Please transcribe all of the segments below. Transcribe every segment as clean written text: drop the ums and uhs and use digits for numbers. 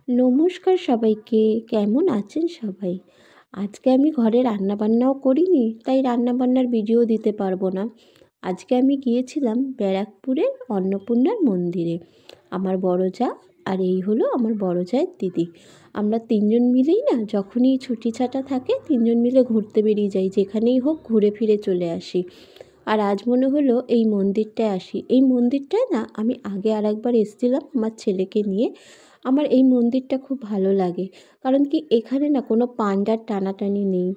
নমস্কার সবাইকে। কেমন আছেন সবাই? আজকে আমি ঘরে রান্নাবান্নাও করিনি, তাই রান্নাবান্নার ভিডিও দিতে পারবো না। আজকে আমি গিয়েছিলাম ব্যারাকপুরের অন্নপূর্ণার মন্দিরে। আমার বড় জা আর এই হলো আমার বড় জায়ের দিদি। আমরা তিনজন মিলেই না, যখনই ছুটি ছাটা থাকে তিনজন মিলে ঘুরতে বেরিয়ে যাই, যেখানেই হোক ঘুরে ফিরে চলে আসি। আর আজ মনে হলো এই মন্দিরটায় আসি। এই মন্দিরটায় না আমি আগে আরেকবার এসেছিলাম আমার ছেলেকে নিয়ে। আমার এই মন্দিরটা খুব ভালো লাগে, কারণ কি এখানে না কোনো পাণ্ডার টানাটানি নেই।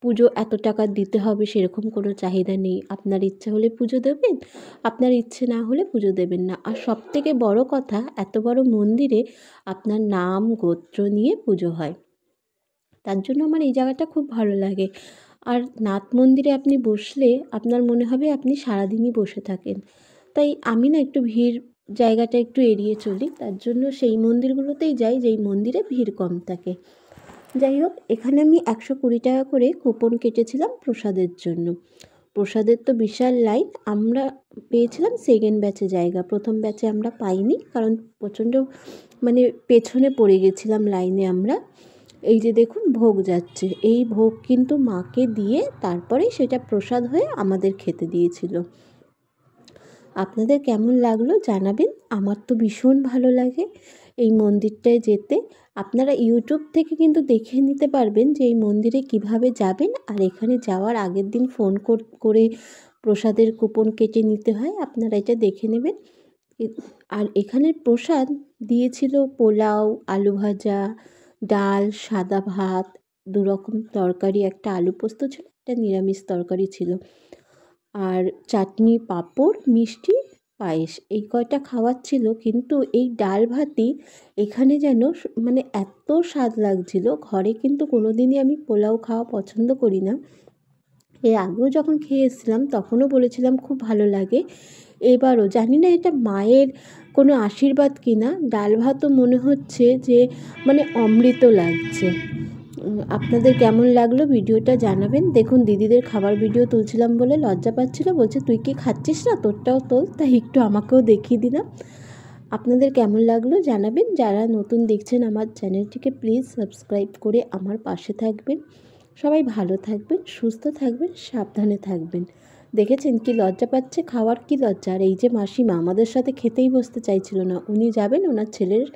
পুজো এত টাকা দিতে হবে সেরকম কোনো চাহিদা নেই। আপনার ইচ্ছা হলে পুজো দেবেন, আপনার ইচ্ছে না হলে পুজো দেবেন না। আর সবথেকে বড় কথা, এত বড় মন্দিরে আপনার নাম গোত্র নিয়ে পুজো হয়। তার জন্য আমার এই জায়গাটা খুব ভালো লাগে। আর নাথ মন্দিরে আপনি বসলে আপনার মনে হবে আপনি সারাদিনই বসে থাকেন। তাই আমি না একটু ভিড় জায়গাটা একটু এড়িয়ে চলি, তার জন্য সেই মন্দিরগুলোতেই যাই যেই মন্দিরে ভিড় কম থাকে। যাই হোক, এখানে আমি 120 টাকা করে কুপন কেটেছিলাম প্রসাদের জন্য। প্রসাদের তো বিশাল লাইন। আমরা পেয়েছিলাম সেকেন্ড ব্যাচে জায়গা, প্রথম ব্যাচে আমরা পাইনি, কারণ প্রচণ্ড পেছনে পড়ে গেছিলাম লাইনে আমরা। এই যে দেখুন ভোগ যাচ্ছে, এই ভোগ কিন্তু মাকে দিয়ে তারপরে সেটা প্রসাদ হয়ে আমাদের খেতে দিয়েছিল। আপনাদের কেমন লাগলো জানাবেন। আমার তো ভীষণ ভালো লাগে এই মন্দিরটায় যেতে। আপনারা ইউটিউব থেকে কিন্তু দেখে নিতে পারবেন যে এই মন্দিরে কিভাবে যাবেন, আর এখানে যাওয়ার আগের দিন ফোন করে প্রসাদের কুপন কেটে নিতে হয়, আপনারা এটা দেখে নেবেন। আর এখানের প্রসাদ দিয়েছিল পোলাও, আলু ভাজা, ডাল, সাদা ভাত, 2 রকম তরকারি, একটা আলু পোস্ত ছিল, একটা নিরামিষ তরকারি ছিল, আর চাটনি, পাঁপড়, মিষ্টি, পায়েস, এই কয়টা খাওয়ার ছিল। কিন্তু এই ডাল ভাতই এখানে যেন এত স্বাদ লাগছিল। ঘরে কিন্তু কোনো দিনই আমি পোলাও খাওয়া পছন্দ করি না। এর আগেও যখন খেয়ে এসেছিলাম তখনও বলেছিলাম খুব ভালো লাগে। এবারও জানি না এটা মায়ের কোনো আশীর্বাদ কিনা, ডাল ভাতও মনে হচ্ছে যে অমৃত লাগছে। আপনাদের কেমন লাগলো ভিডিওটা জানাবেন। দেখুন দিদিদের খাবার ভিডিও তুলছিলাম বলে লজ্জা পাচ্ছিল, বলছে তুই কি খাচ্ছিস না, তোরটাও তোল, তাই একটু আমাকেও দেখিয়ে দিলাম। আপনাদের কেমন লাগলো জানাবেন। যারা নতুন দেখছেন আমার চ্যানেলটিকে প্লিজ সাবস্ক্রাইব করে আমার পাশে থাকবেন। সবাই ভালো থাকবেন, সুস্থ থাকবেন, সাবধানে থাকবেন। দেখেছেন কি লজ্জা পাচ্ছে, খাওয়ার কি লজ্জা। আর এই যে মাসিমা আমাদের সাথে খেতেই বসতে চাইছিল না, উনি যাবেন ওনার ছেলের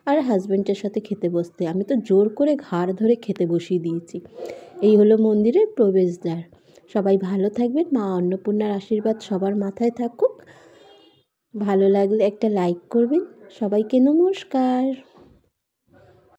আর হাজব্যান্ডের সাথে খেতে বসতে। আমি তো জোর করে ঘাড় ধরে খেতে বসিয়ে দিয়েছি। এই হলো মন্দিরের প্রবেশদ্বার। সবাই ভালো থাকবেন, মা অন্নপূর্ণার আশীর্বাদ সবার মাথায় থাকুক। ভালো লাগলে একটা লাইক করবেন। সবাইকে নমস্কার।